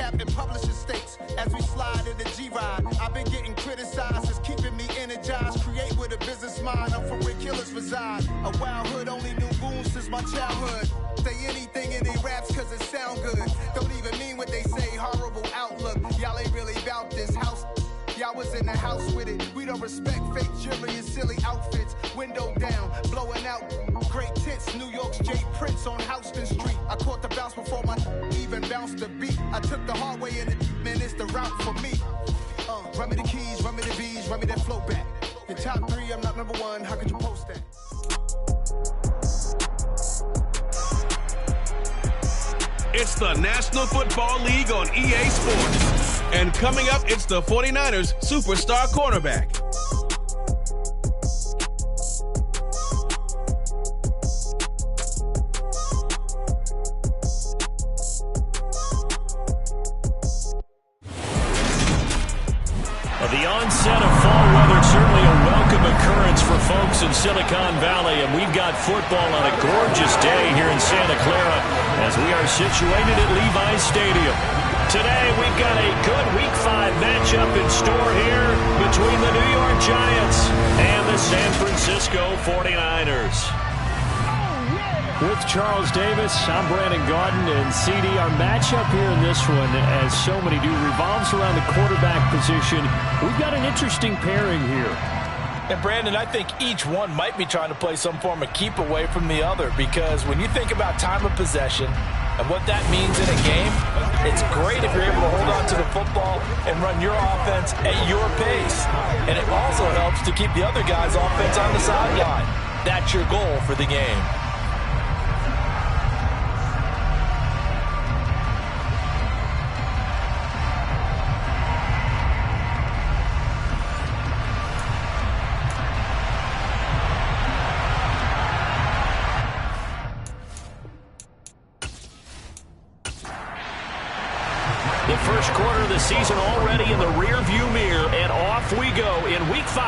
rehab and publishing states as we slide in the G-Ride. I've been getting criticized, it's keeping me energized. Create with a business mind, I'm from where killers reside. A wild hood, only knew goons since my childhood. Say anything in they raps cause it sound good. Don't even mean what they say, horrible outlook. Y'all ain't really about this house. Y'all was in the house with it. We don't respect fake jewelry and silly outfits. Window down, blowing out great tits. New York's Jay Prince on Houston Street. I caught the bounce before my even bounced the beat. I took the hard way in it, man, it's the route for me. Run me the keys, run me the bees, run me that flow back. In top 3, I'm not number 1, how could you post that? It's the National Football League on EA Sports. And coming up, it's the 49ers superstar cornerback. The onset of fall weather, certainly a welcome occurrence for folks in Silicon Valley, and we've got football on a gorgeous day here in Santa Clara as we are situated at Levi's Stadium. Today we've got a good Week 5 matchup in store here between the New York Giants and the San Francisco 49ers. With Charles Davis, I'm Brandon Gaudin, and CD, our matchup here in this one, as so many do, revolves around the quarterback position. We've got an interesting pairing here. And Brandon, I think each one might be trying to play some form of keep away from the other, because when you think about time of possession and what that means in a game, it's great if you're able to hold on to the football and run your offense at your pace. And it also helps to keep the other guy's offense on the sideline. That's your goal for the game. The first quarter of the season already in the rear-view mirror, and off we go in Week 5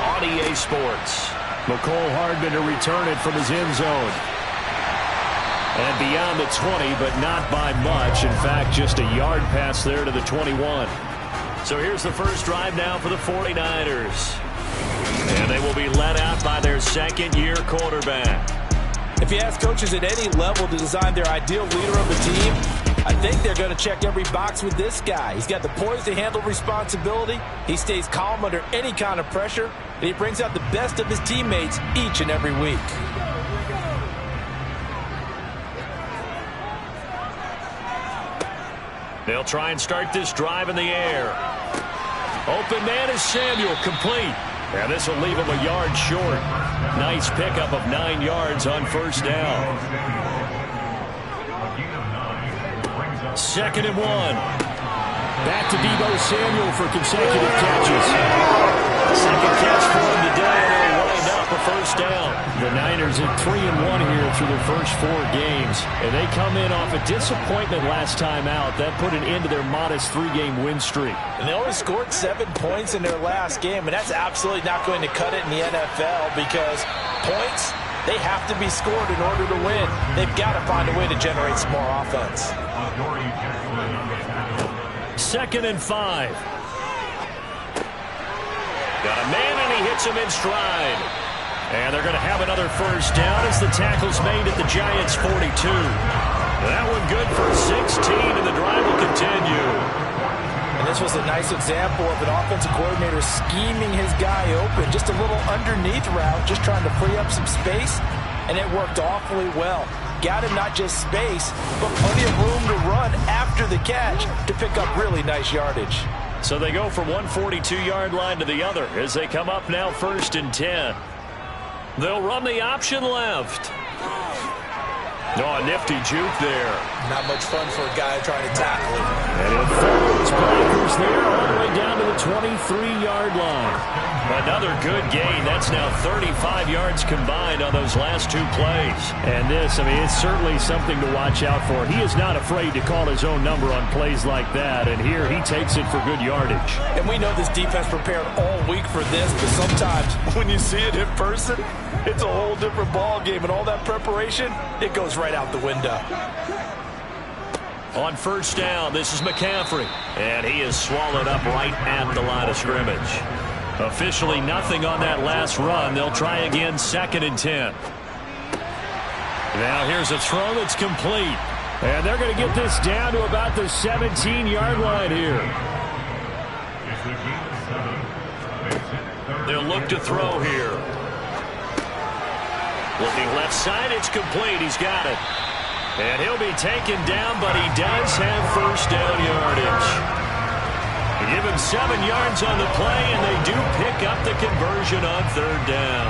on EA Sports. Mecole Hardman to return it from his end zone. And beyond the 20, but not by much. In fact, just a yard pass there to the 21. So here's the first drive now for the 49ers. And they will be led out by their second-year quarterback. If you ask coaches at any level to design their ideal leader of the team, I think they're going to check every box with this guy. He's got the poise to handle responsibility. He stays calm under any kind of pressure, and he brings out the best of his teammates each and every week. They'll try and start this drive in the air. Open man is Samuel, complete. And this will leave him a yard short. Nice pickup of 9 yards on first down. 2nd and 1. Back to Deebo Samuel for consecutive catches. Second catch for him today, and they'll wind up a first down. The Niners at 3-1 here through their first 4 games, and they come in off a disappointment last time out. That put an end to their modest 3-game win streak. And they only scored 7 points in their last game, and that's absolutely not going to cut it in the NFL, because points, they have to be scored in order to win. They've got to find a way to generate some more offense. 2nd and 5. Got a man, and he hits him in stride. And they're going to have another first down as the tackle's made at the Giants' 42. That one good for 16, and the drive will continue. And this was a nice example of an offensive coordinator scheming his guy open. Just a little underneath route, just trying to free up some space, and it worked awfully well. Got him not just space, but plenty of room to run after the catch to pick up really nice yardage. So they go from one 42-yard line to the other as they come up now 1st and 10. They'll run the option left. Oh, a nifty juke there. Not much fun for a guy trying to tackle him. And it follows blockers there all the way down to the 23-yard line. Another good gain. That's now 35 yards combined on those last 2 plays. And this, I mean, it's certainly something to watch out for. He is not afraid to call his own number on plays like that. And here he takes it for good yardage. And we know this defense prepared all week for this, but sometimes when you see it in person, it's a whole different ball game. And all that preparation, it goes right out the window. On first down, this is McCaffrey. And he is swallowed up right at the line of scrimmage. Officially nothing on that last run. They'll try again, 2nd and 10. Now here's a throw that's complete. And they're going to get this down to about the 17-yard line here. They'll look to throw here. Looking left side, it's complete. He's got it. And he'll be taken down, but he does have first down yardage. They give him 7 yards on the play, and they do pick up the conversion on 3rd down.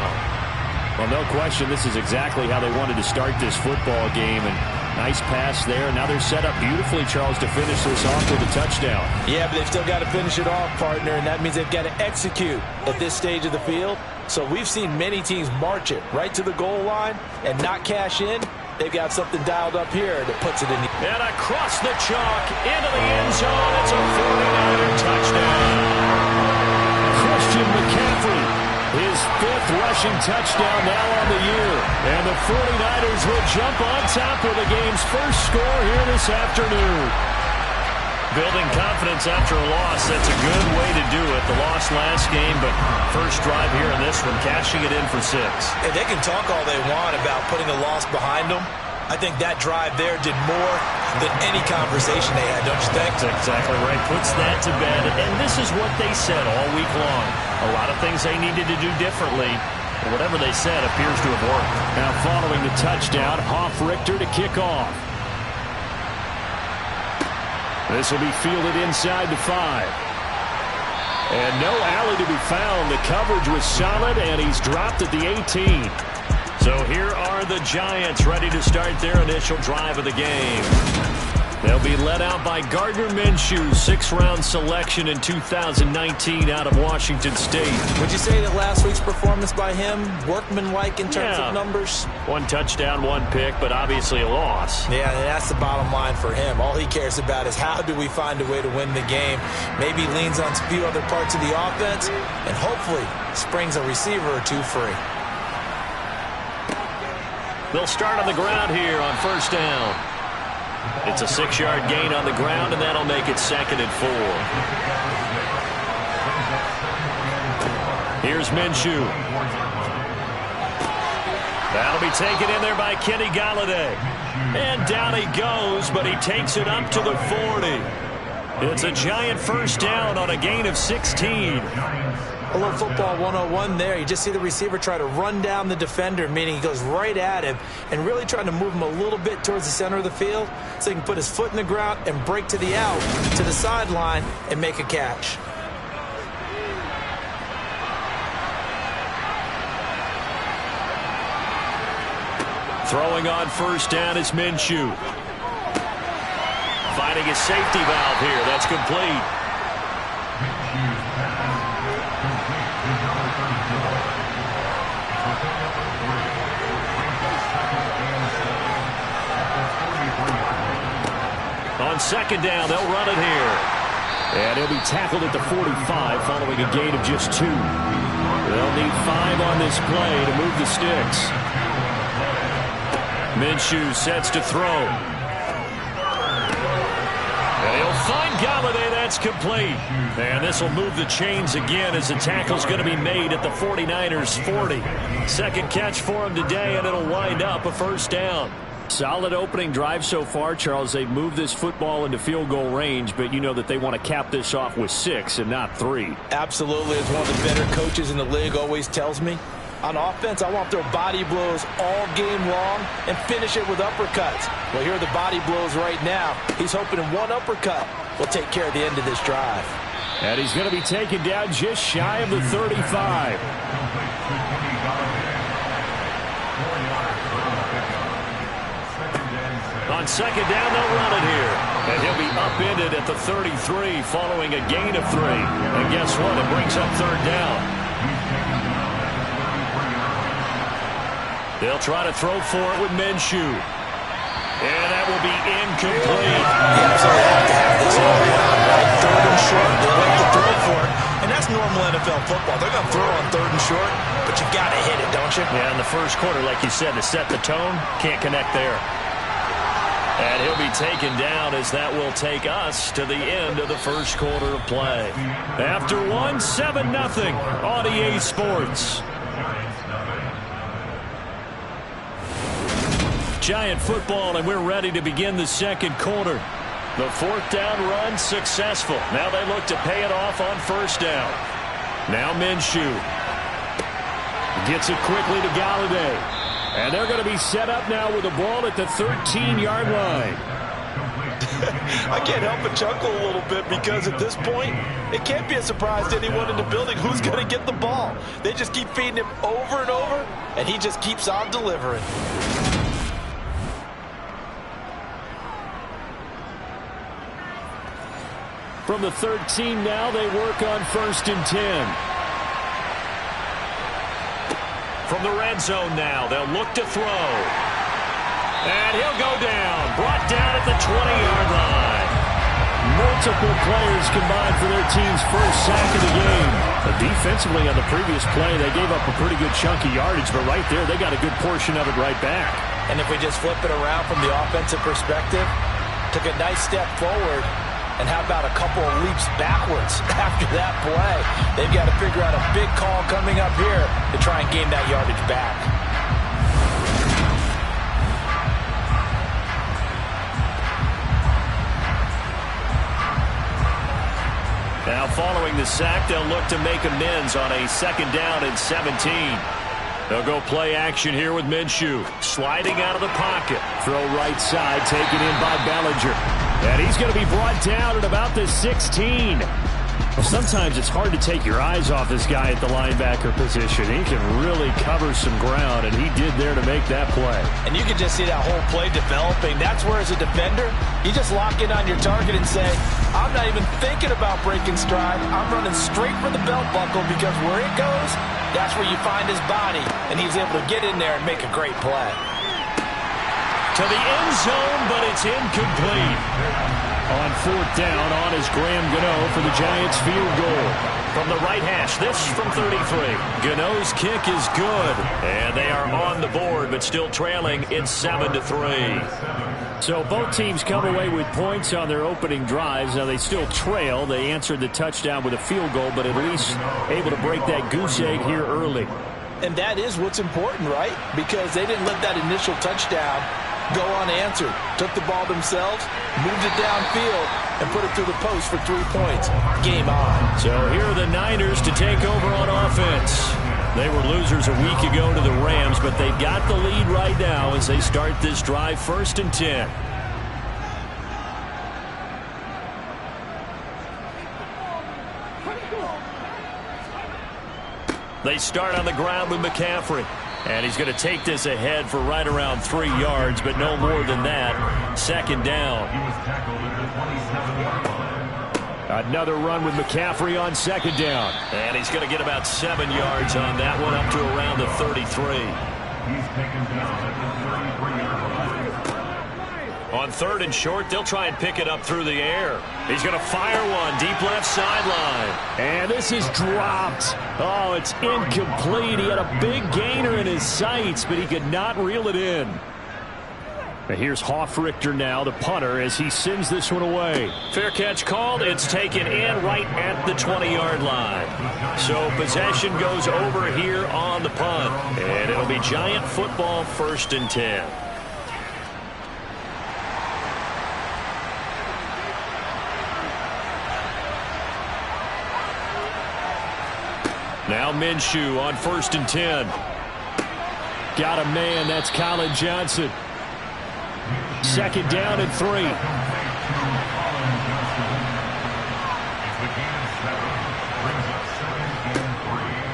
Well, no question, this is exactly how they wanted to start this football game. And nice pass there. Now they're set up beautifully, Charles, to finish this off with a touchdown. Yeah, but they've still got to finish it off, partner, and that means they've got to execute at this stage of the field. So we've seen many teams march it right to the goal line and not cash in. They've got something dialed up here that puts it in. And across the chalk into the end zone. It's a 49er touchdown. Christian McCaffrey, his 5th rushing touchdown now on the year. And the 49ers will jump on top with the game's first score here this afternoon. Building confidence after a loss, that's a good way to do it. The loss last game, but first drive here in this one, cashing it in for 6. And they can talk all they want about putting a loss behind them. I think that drive there did more than any conversation they had, don't you think? That's exactly right. Puts that to bed. And this is what they said all week long. A lot of things they needed to do differently. And whatever they said appears to have worked. Now following the touchdown, Hoff-Richter to kick off. This will be fielded inside the 5. And no alley to be found. The coverage was solid, and he's dropped at the 18. So here are the Giants ready to start their initial drive of the game. They'll be led out by Gardner Minshew, 6th-round selection in 2019 out of Washington State. Would you say that last week's performance by him, workmanlike in terms of numbers? 1 touchdown, 1 pick, but obviously a loss. Yeah, and that's the bottom line for him. All he cares about is how do we find a way to win the game. Maybe leans on a few other parts of the offense, and hopefully springs a receiver or 2 free. They'll start on the ground here on first down. It's a 6-yard gain on the ground, and that'll make it 2nd and 4. Here's Minshew. That'll be taken in there by Kenny Golladay. And down he goes, but he takes it up to the 40. It's a Giant first down on a gain of 16. A little football 101 there. You just see the receiver try to run down the defender, meaning he goes right at him and really trying to move him a little bit towards the center of the field so he can put his foot in the ground and break to the out, to the sideline, and make a catch. Throwing on first down is Minshew. Finding his safety valve here. That's complete. On second down, they'll run it here. And he'll be tackled at the 45 following a gain of just 2. They'll need 5 on this play to move the sticks. Minshew sets to throw. And he'll find Golladay. That's complete. And this will move the chains again as the tackle's going to be made at the 49ers 40. Second catch for him today, and it'll wind up a first down. Solid opening drive so far, Charles. They've moved this football into field goal range, but you know that they want to cap this off with 6 and not 3. Absolutely. As one of the better coaches in the league always tells me, on offense, I want their body blows all game long and finish it with uppercuts. Well, here are the body blows right now. He's hoping in one uppercut will take care of the end of this drive. And he's going to be taken down just shy of the 35. On second down, they'll run it here. And he'll be upended at the 33 following a gain of 3. And guess what? It brings up third down. They'll try to throw for it with Minshew. And that will be incomplete. Yeah, so they have to have this all around, right? Third and short, they like to throw for it. And that's normal NFL football. They're going to throw on third and short, but you got to hit it, don't you? Yeah, in the first quarter, like you said, to set the tone, can't connect there. And he'll be taken down as that will take us to the end of the first quarter of play. After one, 7-0 on EA Sports. Giant football, and we're ready to begin the second quarter. The fourth down run successful. Now they look to pay it off on first down. Now Minshew gets it quickly to Galladay. And they're going to be set up now with the ball at the 13-yard line. I can't help but chuckle a little bit because at this point, it can't be a surprise to anyone in the building who's going to get the ball. They just keep feeding him over and over, and he just keeps on delivering. From the 13 now, they work on 1st and 10. From the red zone now, they'll look to throw. And he'll go down. Brought down at the 20-yard line. Multiple players combined for their team's first sack of the game. But defensively on the previous play, they gave up a pretty good chunk of yardage. But right there, they got a good portion of it right back. And if we just flip it around from the offensive perspective, took a nice step forward. And how about a couple of leaps backwards after that play? They've got to figure out a big call coming up here to try and gain that yardage back. Now following the sack, they'll look to make amends on a 2nd down and 17. They'll go play action here with Minshew. Sliding out of the pocket. Throw right side, taken in by Bellinger. And he's going to be brought down at about the 16. Well, sometimes it's hard to take your eyes off this guy at the linebacker position. He can really cover some ground, and he did there to make that play. And you can just see that whole play developing. That's where, as a defender, you just lock in on your target and say, I'm not even thinking about breaking stride. I'm running straight for the belt buckle because where it goes, that's where you find his body. And he's able to get in there and make a great play. To the end zone, but it's incomplete. On 4th down, on is Graham Gano for the Giants field goal. From the right hash, this from 33. Gano's kick is good. And they are on the board, but still trailing. It's 7-3. So both teams come away with points on their opening drives. Now they still trail. They answered the touchdown with a field goal, but at least able to break that goose egg here early. And that is what's important, right? Because they didn't let that initial touchdown go unanswered. Took the ball themselves, moved it downfield, and put it through the post for 3 points. Game on. So here are the Niners to take over on offense. They were losers a week ago to the Rams, but they've got the lead right now as they start this drive 1st and 10. They start on the ground with McCaffrey. And he's going to take this ahead for right around 3 yards, but no more than that. 2nd down. Another run with McCaffrey on 2nd down. And he's going to get about 7 yards on that one, up to around the 33. On 3rd and short, they'll try and pick it up through the air. He's going to fire one deep left sideline. And this is dropped. Oh, it's incomplete. He had a big gainer in his sights, but he could not reel it in. And here's Hofrichter now, the punter, as he sends this one away. Fair catch called. It's taken in right at the 20-yard line. So possession goes over here on the punt. And it'll be Giant football 1st and 10. Now Minshew on 1st and 10. Got a man. That's Colin Johnson. 2nd down and 3.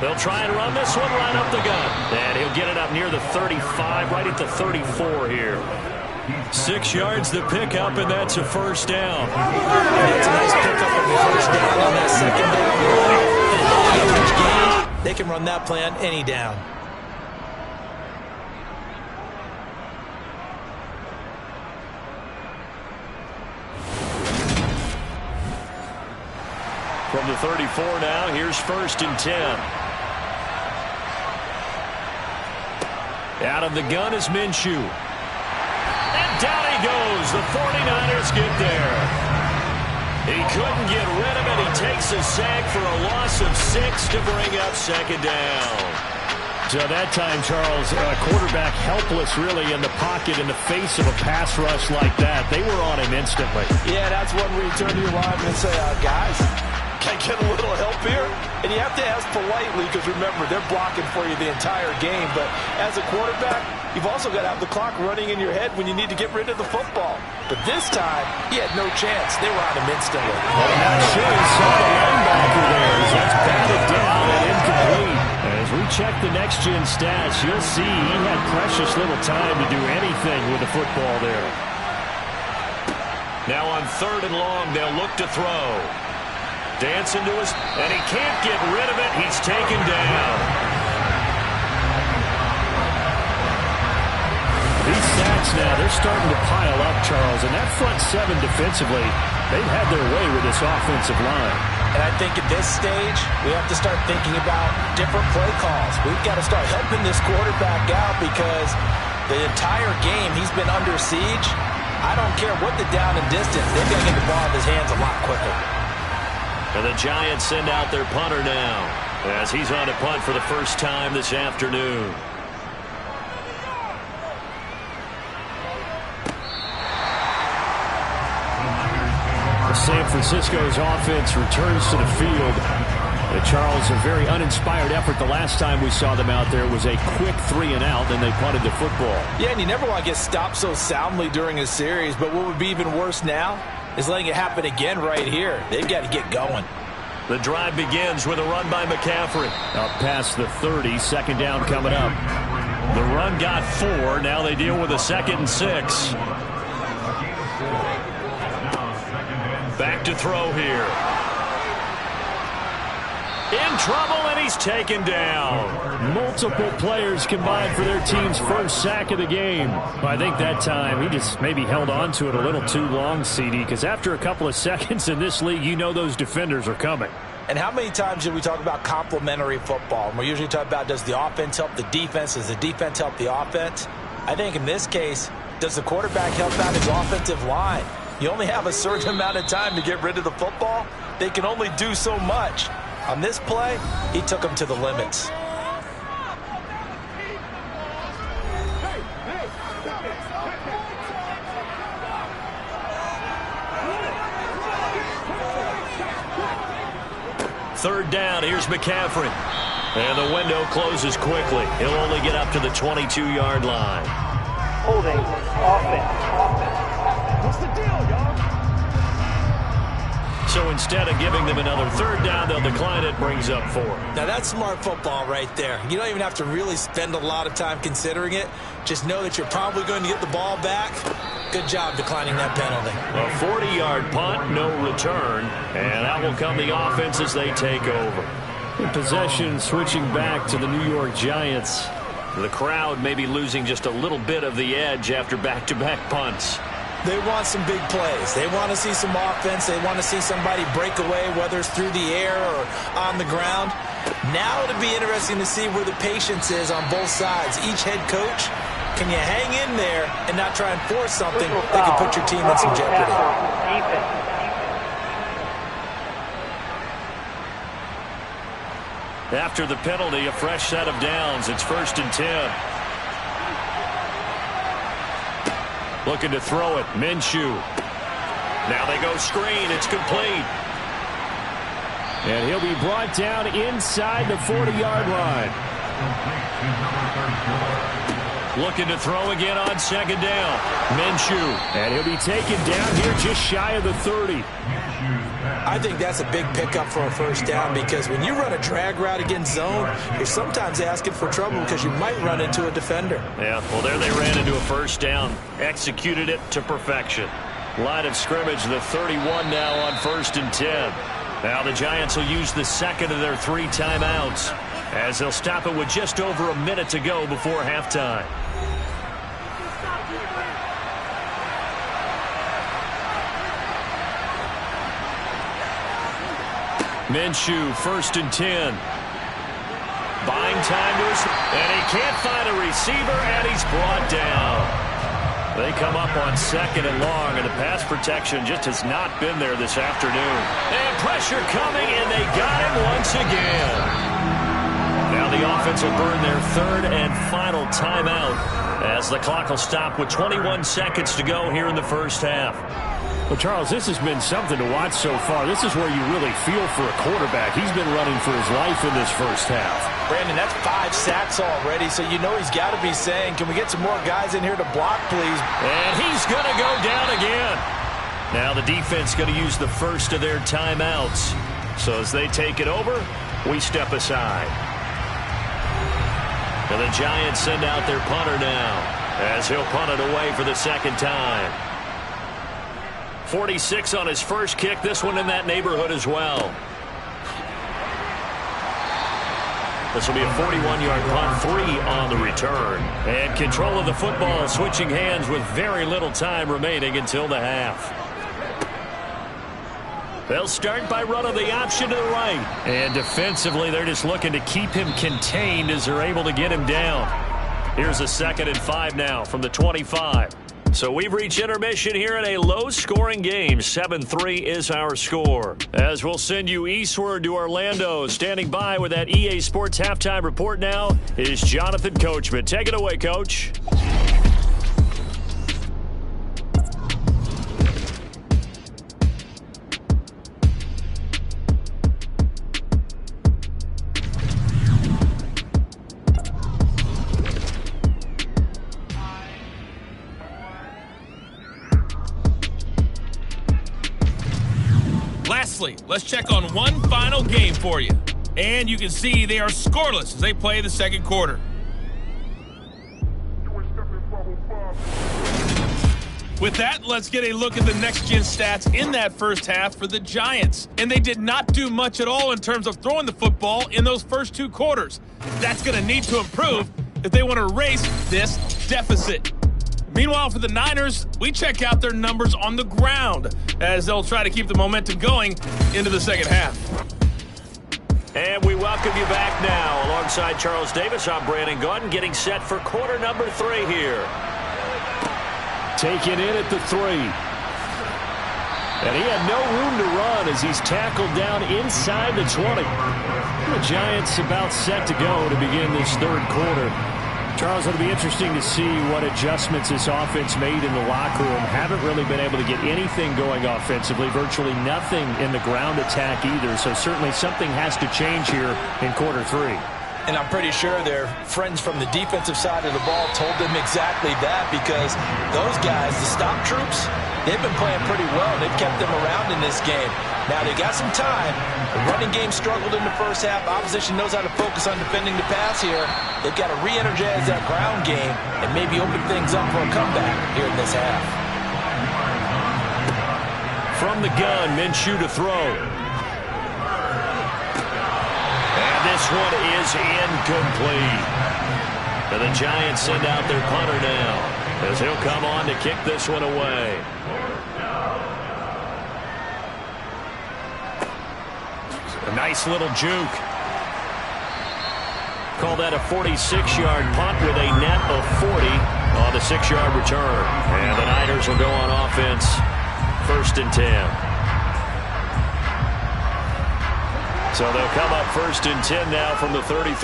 They'll try and run this one right up the gut. And he'll get it up near the 35, right at the 34 here. 6 yards the pickup, and that's a 1st down. That's a nice pickup on the 1st down on that 2nd down run. They can run that play on any down. From the 34 now, here's 1st and 10. Out of the gun is Minshew. And down he goes. The 49ers get there. He couldn't get rid of it. He takes a sack for a loss of 6 to bring up second down. So that time, Charles, quarterback helpless really in the pocket in the face of a pass rush like that. They were on him instantly. Yeah, that's when we turn to your lineman and say, guys, can I get a little help here? And you have to ask politely because, remember, they're blocking for you the entire game. But as a quarterback, you've also got to have the clock running in your head when you need to get rid of the football. But this time, he had no chance. They were on him instantly. I'm not sure he saw the linebacker there as that's batted down and incomplete. As we check the next-gen stats, you'll see he had precious little time to do anything with the football there. Now on 3rd and long, they'll look to throw. Dancing to his, and he can't get rid of it. He's taken down. These sacks now, they're starting to pile up, Charles. And that front 7 defensively, they've had their way with this offensive line. And I think at this stage, we have to start thinking about different play calls. We've got to start helping this quarterback out because the entire game he's been under siege. I don't care what the down and distance. They've got to get the ball in his hands a lot quicker. And the Giants send out their punter now as he's on a punt for the first time this afternoon. San Francisco's offense returns to the field. Charles, a very uninspired effort the last time we saw them out there was a quick 3-and-out, then they punted the football. Yeah, and you never want to get stopped so soundly during a series, but what would be even worse now is letting it happen again right here. They've got to get going. The drive begins with a run by McCaffrey. Up past the 30, second down coming up. The run got 4. Now they deal with a 2nd and 6. Back to throw here. In trouble, and he's taken down. Multiple players combined for their team's first sack of the game. I think that time he just maybe held on to it a little too long, CD, because after a couple of seconds in this league, you know those defenders are coming. And how many times did we talk about complementary football? And we're usually talking about, does the offense help the defense? Does the defense help the offense? I think in this case, does the quarterback help out his offensive line? You only have a certain amount of time to get rid of the football. They can only do so much. On this play, he took them to the limits. Third down, here's McCaffrey. And the window closes quickly. He'll only get up to the 22-yard line. Holding, offense. What's the deal, y'all? So instead of giving them another third down, they'll decline it, brings up 4. Now that's smart football right there. You don't even have to really spend a lot of time considering it. Just know that you're probably going to get the ball back. Good job declining that penalty. A 40-yard punt, no return, and out will come the offense as they take over. In possession, switching back to the New York Giants. The crowd may be losing just a little bit of the edge after back-to-back punts. They want some big plays. They want to see some offense. They want to see somebody break away, whether it's through the air or on the ground. Now it'll be interesting to see where the patience is on both sides. Each head coach, can you hang in there and not try and force something that can put your team in some jeopardy? After the penalty, a fresh set of downs. It's 1st and 10. Looking to throw it. Minshew. Now they go screen. It's complete. And he'll be brought down inside the 40-yard line. Looking to throw again on 2nd down. Minshew. And he'll be taken down here just shy of the 30. I think that's a big pickup for a first down because when you run a drag route against zone, you're sometimes asking for trouble because you might run into a defender. Yeah, well, there they ran into a first down. Executed it to perfection. Line of scrimmage, the 31 now on 1st and 10. Now the Giants will use the second of their 3 timeouts as they'll stop it with just over a minute to go before halftime. Minshew, 1st and 10. Buying time to his, and he can't find a receiver, and he's brought down. They come up on 2nd and long, and the pass protection just has not been there this afternoon. And pressure coming, and they got him once again. Now the offense will burn their 3rd and final timeout as the clock will stop with 21 seconds to go here in the first half. Well, Charles, this has been something to watch so far. This is where you really feel for a quarterback. He's been running for his life in this first half. Brandon, that's 5 sacks already, so you know he's got to be saying, can we get some more guys in here to block, please? And he's going to go down again. Now the defense going to use the first of their timeouts. So as they take it over, we step aside. And the Giants send out their punter now as he'll punt it away for the 2nd time. 46 on his first kick, this one in that neighborhood as well. This will be a 41-yard punt, 3 on the return. And control of the football switching hands with very little time remaining until the half. They'll start by running the option to the right. And defensively, they're just looking to keep him contained as they're able to get him down. Here's a 2nd and 5 now from the 25. So we've reached intermission here in a low-scoring game. 7-3 is our score. As we'll send you eastward to Orlando. Standing by with that EA Sports halftime report now is Jonathan Coachman. Take it away, Coach. Lastly, let's check on one final game for you. And you can see they are scoreless as they play the 2nd quarter. With that, let's get a look at the next-gen stats in that first half for the Giants. And they did not do much at all in terms of throwing the football in those first 2 quarters. That's going to need to improve if they want to erase this deficit. Meanwhile, for the Niners, we check out their numbers on the ground as they'll try to keep the momentum going into the 2nd half. And we welcome you back now. Alongside Charles Davis, I'm Brandon Gaudin, getting set for quarter number 3 here. Taken in at the 3. And he had no room to run as he's tackled down inside the 20. The Giants about set to go to begin this 3rd quarter. Charles, it'll be interesting to see what adjustments this offense made in the locker room. Haven't really been able to get anything going offensively, virtually nothing in the ground attack either. So certainly something has to change here in quarter 3. And I'm pretty sure their friends from the defensive side of the ball told them exactly that, because those guys, the stop troops, they've been playing pretty well. They've kept them around in this game. Now they got some time. The running game struggled in the first half. Opposition knows how to focus on defending the pass here. They've got to re-energize that ground game and maybe open things up for a comeback here in this half. From the gun, Minshew to throw. And this one is incomplete. And the Giants send out their punter now as he'll come on to kick this one away. A nice little juke. Call that a 46-yard punt with a net of 40 on the 6-yard return. And the Niners will go on offense, 1st and 10. So they'll come up 1st and 10 now from the 33.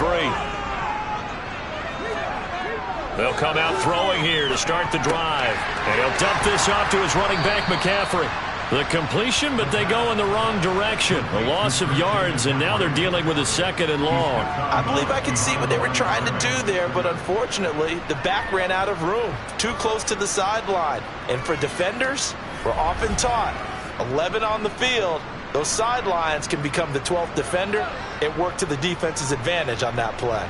They'll come out throwing here to start the drive. And he'll dump this off to his running back, McCaffrey. The completion, but they go in the wrong direction. A loss of yards, and now they're dealing with a 2nd and long. I believe I can see what they were trying to do there, but unfortunately, the back ran out of room. Too close to the sideline. And for defenders, we're often taught, 11 on the field, those sidelines can become the 12th defender. It worked to the defense's advantage on that play.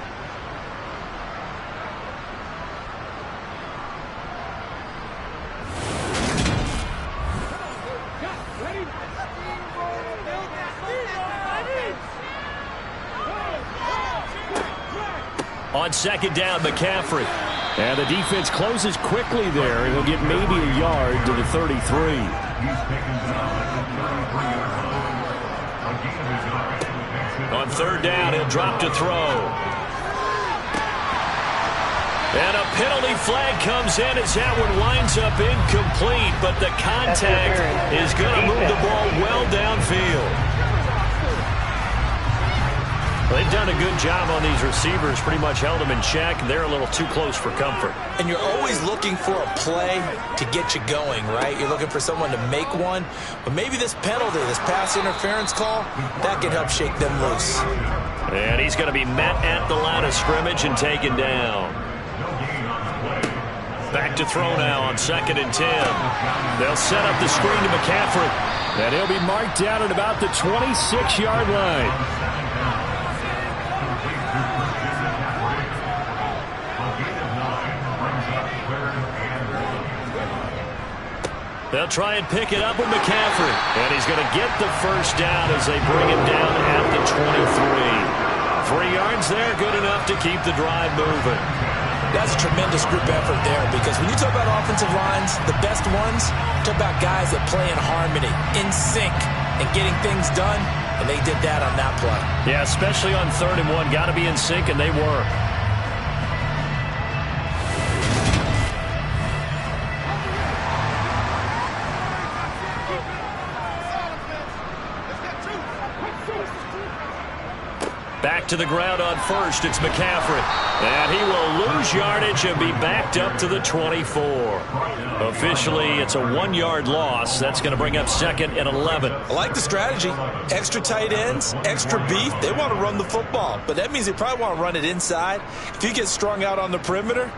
On 2nd down, McCaffrey. And the defense closes quickly there. He'll get maybe a yard to the 33. On 3rd down, he'll drop to throw. And a penalty flag comes in as that one winds up incomplete, but the contact is going to move the ball well downfield. They've done a good job on these receivers, pretty much held them in check. They're a little too close for comfort. And you're always looking for a play to get you going, right? You're looking for someone to make one. But maybe this penalty, this pass interference call, that can help shake them loose. And he's going to be met at the line of scrimmage and taken down. Back to throw now on 2nd and 10. They'll set up the screen to McCaffrey. And he'll be marked down at about the 26-yard line. They'll try and pick it up with McCaffrey. And he's going to get the first down as they bring him down at the 23. 3 yards there, good enough to keep the drive moving. That's a tremendous group effort there, because when you talk about offensive lines, the best ones, talk about guys that play in harmony, in sync, and getting things done, and they did that on that play. Yeah, especially on 3rd and 1. Got to be in sync, and they were. Back to the ground on 1st. It's McCaffrey. And he will lose yardage and be backed up to the 24. Officially, it's a 1-yard loss. That's going to bring up 2nd and 11. I like the strategy. Extra tight ends, extra beef. They want to run the football. But that means they probably want to run it inside. If you get strung out on the perimeter,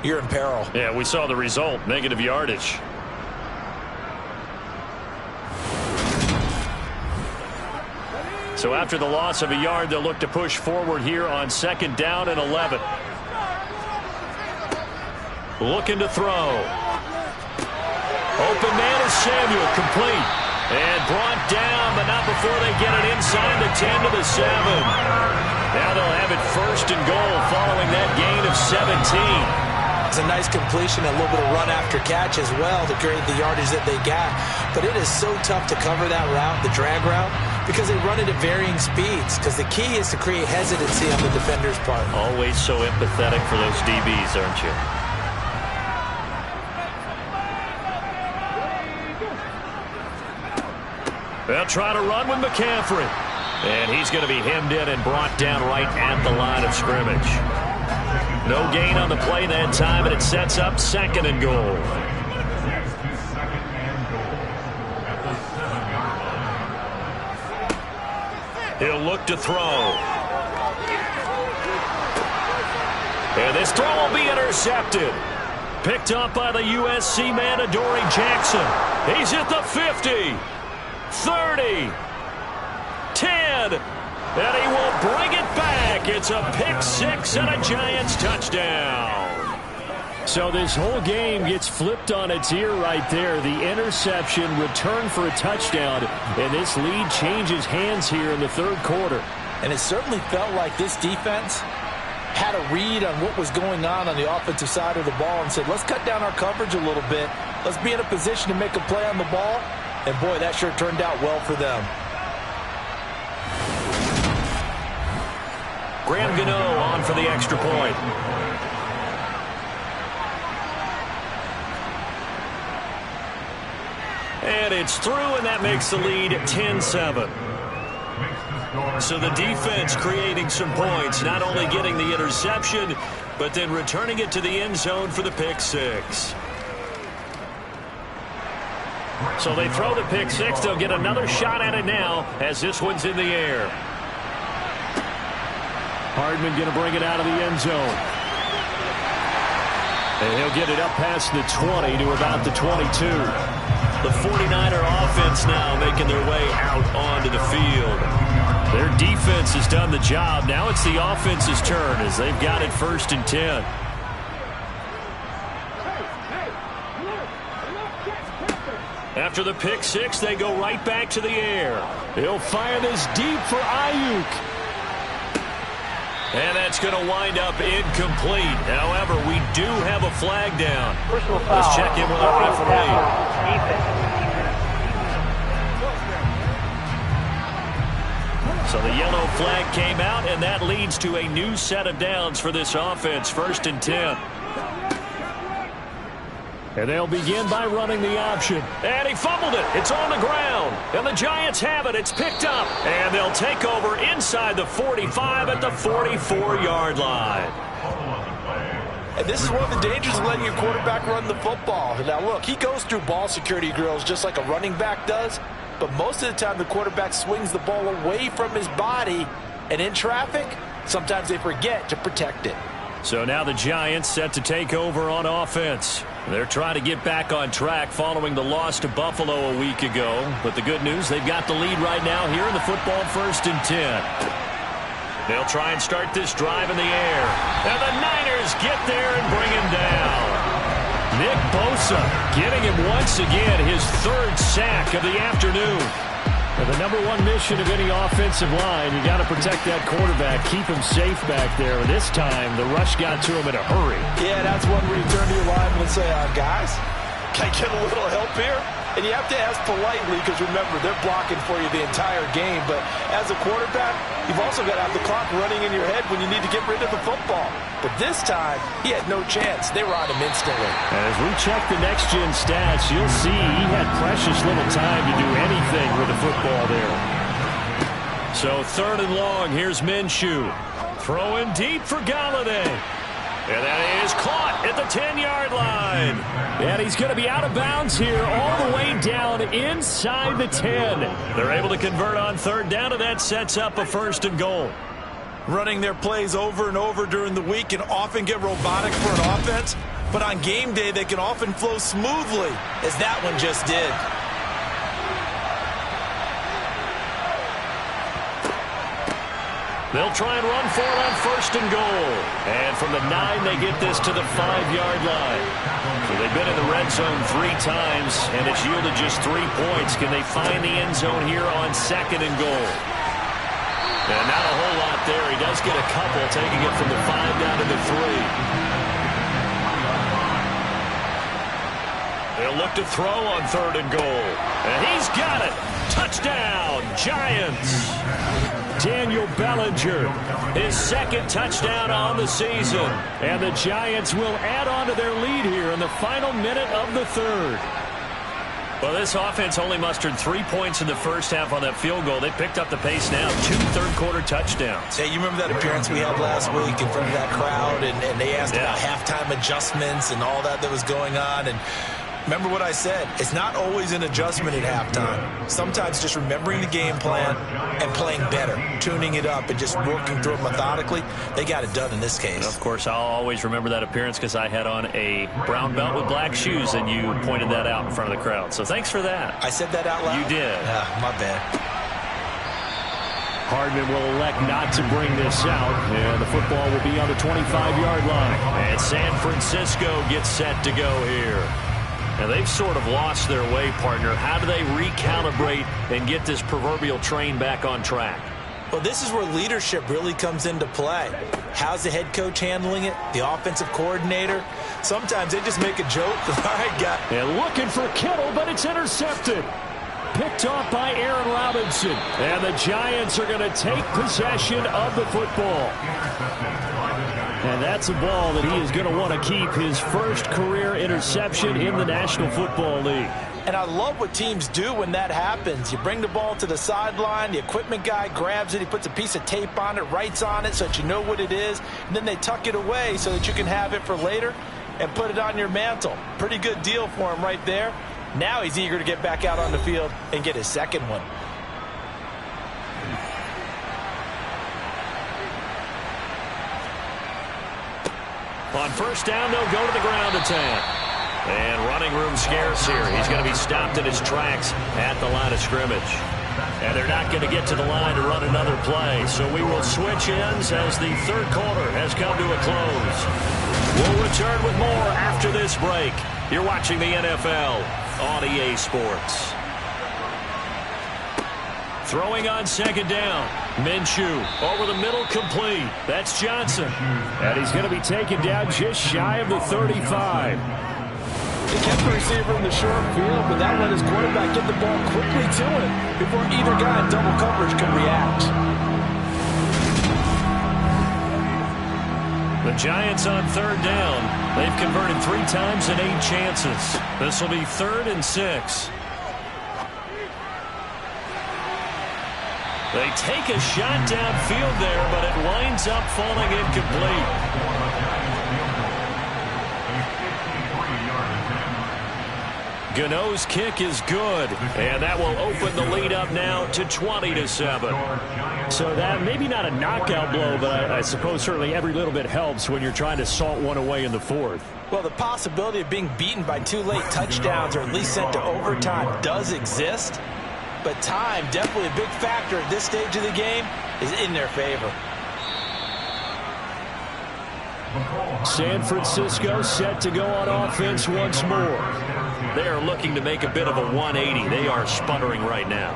you're in peril. Yeah, we saw the result. Negative yardage. So after the loss of a yard, they'll look to push forward here on 2nd down and 11. Looking to throw. Open man is Samuel, complete. And brought down, but not before they get it inside the 10 to the 7. Now they'll have it 1st and goal following that gain of 17. It's a nice completion, a little bit of run after catch as well to create the yardage that they got. But it is so tough to cover that route, the drag route, because they run it at varying speeds. Because the key is to create hesitancy on the defender's part. Always so empathetic for those DBs, aren't you? They'll try to run with McCaffrey. And he's going to be hemmed in and brought down right at the line of scrimmage. No gain on the play that time, and it sets up 2nd and goal. He'll look to throw. And this throw will be intercepted. Picked up by the USC man, Adoree Jackson. He's at the 50, 30, 10. And he will bring it back. It's a pick 6 and a Giants touchdown. So this whole game gets flipped on its ear right there. The interception, return for a touchdown, and this lead changes hands here in the 3rd quarter. And it certainly felt like this defense had a read on what was going on the offensive side of the ball and said, let's cut down our coverage a little bit. Let's be in a position to make a play on the ball. And, boy, that sure turned out well for them. Graham Gano on for the extra point. And it's through, and that makes the lead 10-7. So the defense creating some points, not only getting the interception, but then returning it to the end zone for the pick 6. So they throw the pick 6. They'll get another shot at it now as this one's in the air. Hardman going to bring it out of the end zone. And he'll get it up past the 20 to about the 22. The 49er offense now making their way out onto the field. Their defense has done the job. Now it's the offense's turn as they've got it 1st and 10. After the pick 6, they go right back to the air. He'll fire this deep for Ayuk. And that's going to wind up incomplete. However, we do have a flag down. Let's check in with our referee. So the yellow flag came out, and that leads to a new set of downs for this offense. 1st and 10. And they'll begin by running the option. And he fumbled it. It's on the ground. And the Giants have it. It's picked up. And they'll take over inside the 45 at the 44-yard line. And this is one of the dangers of letting your quarterback run the football. Now, look, he goes through ball security drills just like a running back does. But most of the time, the quarterback swings the ball away from his body. And in traffic, sometimes they forget to protect it. So now the Giants set to take over on offense. They're trying to get back on track following the loss to Buffalo a week ago. But the good news, they've got the lead right now here in the football. 1st and 10. They'll try and start this drive in the air. And the Niners get there and bring him down. Nick Bosa getting him once again his 3rd sack of the afternoon. And the number one mission of any offensive line, you got to protect that quarterback, keep him safe back there. And this time, the rush got to him in a hurry. Yeah, that's one where you turn to your lineman and say, guys, can I get a little help here? And you have to ask politely because, remember, they're blocking for you the entire game. But as a quarterback, you've also got to have the clock running in your head when you need to get rid of the football. But this time, he had no chance. They were on him instantly. And as we check the next-gen stats, you'll see he had precious little time to do anything with the football there. So 3rd and long, here's Minshew. Throwing deep for Galladay. And that is caught at the 10-yard line. And he's going to be out of bounds here all the way down inside the 10. They're able to convert on 3rd down, and that sets up a 1st and goal. Running their plays over and over during the week can often get robotic for an offense, but on game day they can often flow smoothly, as that one just did. They'll try and run for it on 1st and goal. And from the 9, they get this to the 5-yard line. So they've been in the red zone 3 times, and it's yielded just 3 points. Can they find the end zone here on 2nd and goal? And not a whole lot there. He does get a couple, taking it from the 5 down to the 3. They'll look to throw on 3rd and goal. And he's got it. Touchdown, Giants. Daniel Bellinger, his 2nd touchdown on the season. And the Giants will add on to their lead here in the final minute of the 3rd. Well, this offense only mustered 3 points in the first half on that field goal. They picked up the pace now. 2 third-quarter touchdowns. Hey, you remember that appearance we had last week in front of that crowd, and they asked about halftime adjustments and all that was going on, and remember what I said. It's not always an adjustment at halftime. Sometimes just remembering the game plan and playing better, tuning it up and just working through it methodically. They got it done in this case. And of course, I'll always remember that appearance because I had on a brown belt with black shoes, and you pointed that out in front of the crowd. So thanks for that. I said that out loud? You did. My bad. Hardman will elect not to bring this out, and the football will be on the 25-yard line. And San Francisco gets set to go here. Now, they've sort of lost their way, partner. How do they recalibrate and get this proverbial train back on track? Well, this is where leadership really comes into play. How's the head coach handling it? The offensive coordinator? Sometimes they just make a joke. All right, guy. And looking for Kittle, but it's intercepted. Picked off by Aaron Robinson. And the Giants are going to take possession of the football. And that's a ball that he is going to want to keep, his first career interception in the National Football League. And I love what teams do when that happens. You bring the ball to the sideline, the equipment guy grabs it, he puts a piece of tape on it, writes on it so that you know what it is, and then they tuck it away so that you can have it for later and put it on your mantle. Pretty good deal for him right there. Now he's eager to get back out on the field and get his 2nd one. On 1st down, they'll go to the ground attack. And running room scarce here. He's going to be stopped in his tracks at the line of scrimmage. And they're not going to get to the line to run another play. So we will switch ends as the 3rd quarter has come to a close. We'll return with more after this break. You're watching the NFL on EA Sports. Throwing on 2nd down. Minshew over the middle, complete. That's Johnson. And he's going to be taken down just shy of the 35. He kept the receiver in the short field, but that let his quarterback get the ball quickly to him before either guy in double coverage could react. The Giants on third down. They've converted 3 times in 8 chances. This will be 3rd and 6. They take a shot downfield there, but it winds up falling incomplete. Gano's kick is good, and that will open the lead up now to 20-7. So that maybe not a knockout blow, but I suppose certainly every little bit helps when you're trying to salt one away in the 4th. Well, the possibility of being beaten by 2 late touchdowns or at least sent to overtime does exist, but time, definitely a big factor at this stage of the game, is in their favor. San Francisco set to go on offense once more. They are looking to make a bit of a 180. They are sputtering right now.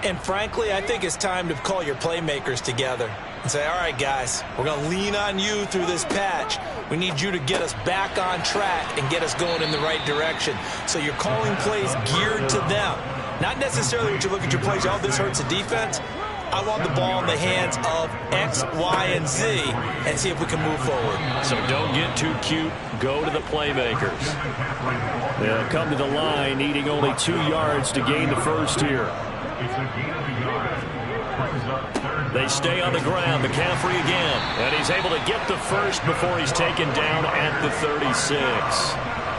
And frankly, I think it's time to call your playmakers together and say, all right, guys, we're going to lean on you through this patch. We need you to get us back on track and get us going in the right direction. So you're calling plays geared to them. Not necessarily when you look at your plays, oh, this hurts the defense. I want the ball in the hands of X, Y, and Z and see if we can move forward. So don't get too cute. Go to the playmakers. They'll come to the line needing only 2 yards to gain the first here. They stay on the ground. McCaffrey again. And he's able to get the first before he's taken down at the 36.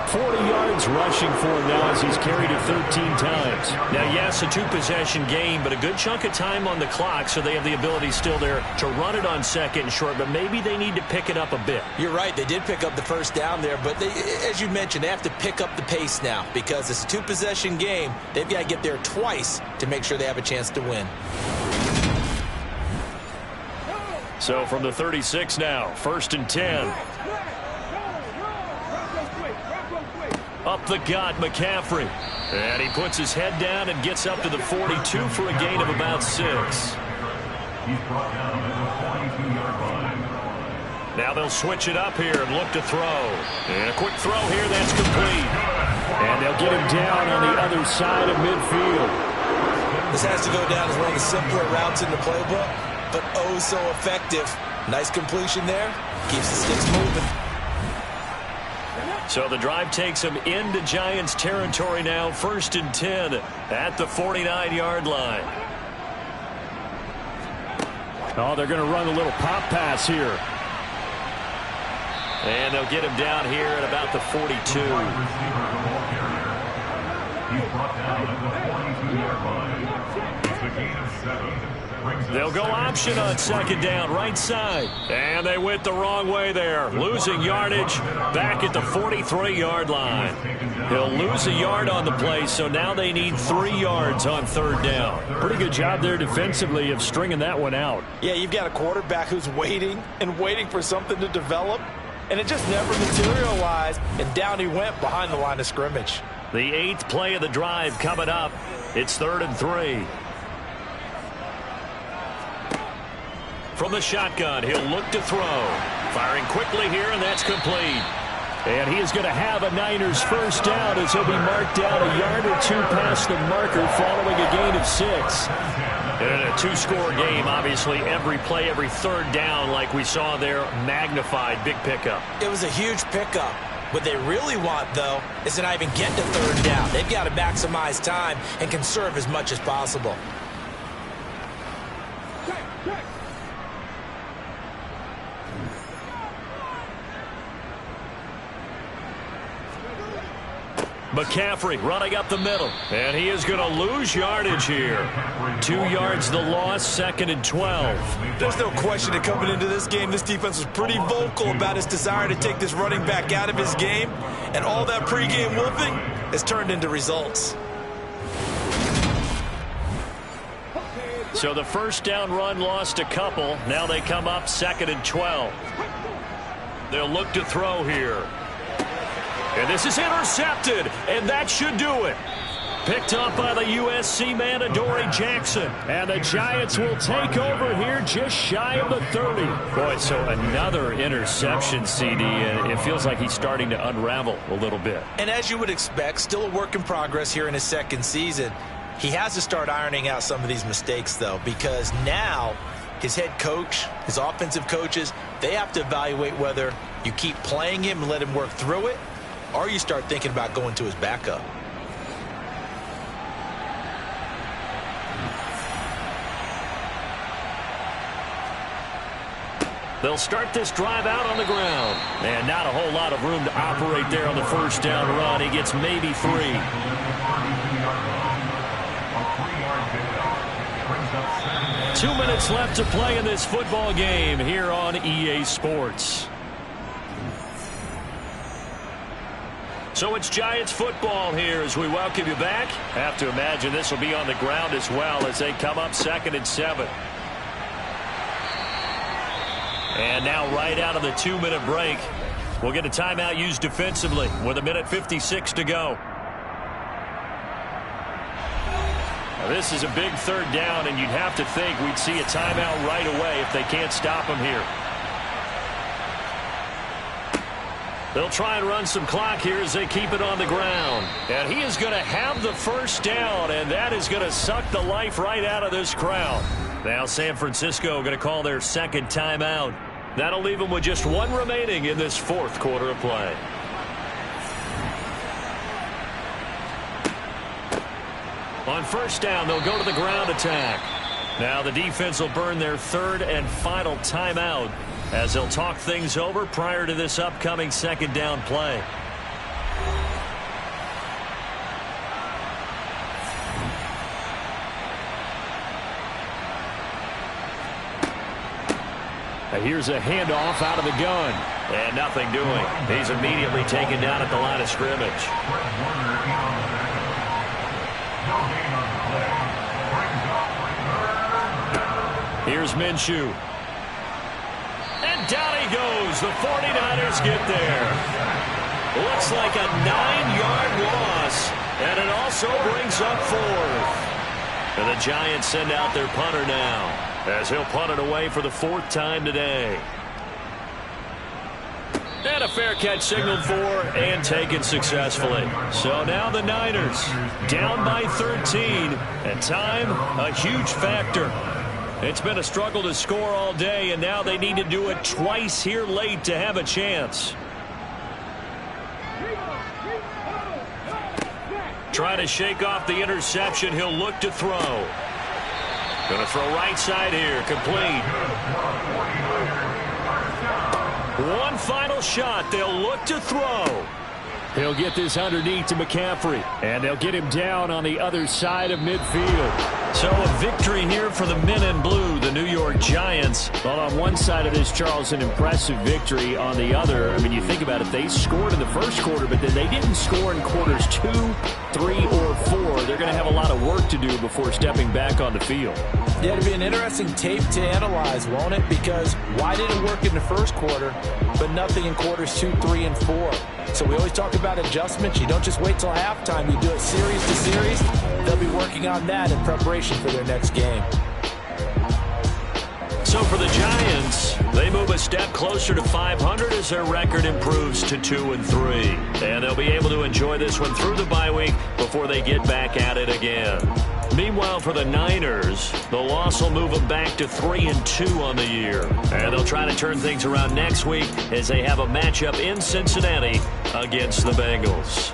40 yards rushing for him now as he's carried it 13 times. Now, yes, a 2-possession game, but a good chunk of time on the clock, so they have the ability still there to run it on 2nd and short, but maybe they need to pick it up a bit. You're right. They did pick up the first down there, but they, as you mentioned, they have to pick up the pace now because it's a 2-possession game. They've got to get there twice to make sure they have a chance to win. So from the 36 now, 1st and 10. Up the gut, McCaffrey. And he puts his head down and gets up to the 42 for a gain of about 6. Now they'll switch it up here and look to throw. And a quick throw here, that's complete. And they'll get him down on the other side of midfield. This has to go down as one of the simpler routes in the playbook, but oh so effective. Nice completion there. Keeps the sticks moving. So the drive takes them into Giants territory now, 1st and 10 at the 49-yard line. Oh, they're going to run a little pop pass here. And they'll get him down here at about the 42. He's brought down at the 42-yard line. It's a gain of 7. They'll go option on 2nd down, right side. And they went the wrong way there. Losing yardage back at the 43-yard line. He'll lose a yard on the play, so now they need 3 yards on 3rd down. Pretty good job there defensively of stringing that one out. Yeah, you've got a quarterback who's waiting and waiting for something to develop, and it just never materialized, and down he went behind the line of scrimmage. The 8th play of the drive coming up. It's 3rd and 3. From the shotgun, he'll look to throw. Firing quickly here, and that's complete. And he is going to have a Niners first down as he'll be marked down a yard or 2 past the marker following a gain of 6. And in a 2-score game, obviously, every play, every 3rd down, like we saw there, magnified. Big pickup. It was a huge pickup. What they really want, though, is to not even get to 3rd down. They've got to maximize time and conserve as much as possible. McCaffrey running up the middle, and he is going to lose yardage here. 2 yards the loss, 2nd and 12. There's no question that coming into this game, this defense was pretty vocal about its desire to take this running back out of his game, and all that pregame wolfing has turned into results. So the first down run lost a couple. Now they come up 2nd and 12. They'll look to throw here. And this is intercepted, and that should do it. Picked up by the USC man, Adoree Jackson. And the Giants will take over here just shy of the 30. Boy, so another interception, CD, and it feels like he's starting to unravel a little bit. And as you would expect, still a work in progress here in his second season. He has to start ironing out some of these mistakes, though, because now his head coach, his offensive coaches, they have to evaluate whether you keep playing him and let him work through it, or you start thinking about going to his backup. They'll start this drive out on the ground. And not a whole lot of room to operate there on the first down run. He gets maybe 3. 2 minutes left to play in this football game here on EA Sports. So it's Giants football here as we welcome you back. Have to imagine this will be on the ground as well as they come up 2nd and 7. And now right out of the 2-minute break, we'll get a timeout used defensively with 1:56 to go. Now this is a big 3rd down, and you'd have to think we'd see a timeout right away if they can't stop him here. They'll try and run some clock here as they keep it on the ground. And he is going to have the first down, and that is going to suck the life right out of this crowd. Now San Francisco going to call their 2nd timeout. That'll leave them with just 1 remaining in this 4th quarter of play. On first down, they'll go to the ground attack. Now the defense will burn their 3rd and final timeout as they'll talk things over prior to this upcoming 2nd down play. Here's a handoff out of the gun. And nothing doing. He's immediately taken down at the line of scrimmage. Here's Minshew. And down he goes. The 49ers get there. Looks like a 9-yard loss. And it also brings up 4th. And the Giants send out their punter now, as he'll punt it away for the 4th time today. And a fair catch signaled for and taken successfully. So now the Niners down by 13. And time, a huge factor. It's been a struggle to score all day, and now they need to do it twice here late to have a chance. Trying to shake off the interception. He'll look to throw. Going to throw right side here. Complete. One final shot. They'll look to throw. He'll get this underneath to McCaffrey. And they'll get him down on the other side of midfield. So a victory here for the men in blue, the New York Giants. Well, on one side of this, Charles, an impressive victory. On the other, I mean, you think about it, they scored in the first quarter, but then they didn't score in quarters 2, 3, or 4. They're going to have a lot of work to do before stepping back on the field. Yeah, it'll be an interesting tape to analyze, won't it? Because why did it work in the first quarter, but nothing in quarters 2, 3, and 4? So we always talk about adjustments. You don't just wait till halftime. You do it series to series. They'll be working on that in preparation for their next game. So for the Giants, they move a step closer to 500 as their record improves to 2-3. And they'll be able to enjoy this one through the bye week before they get back at it again. Meanwhile, for the Niners, the loss will move them back to 3-2 on the year. And they'll try to turn things around next week as they have a matchup in Cincinnati against the Bengals.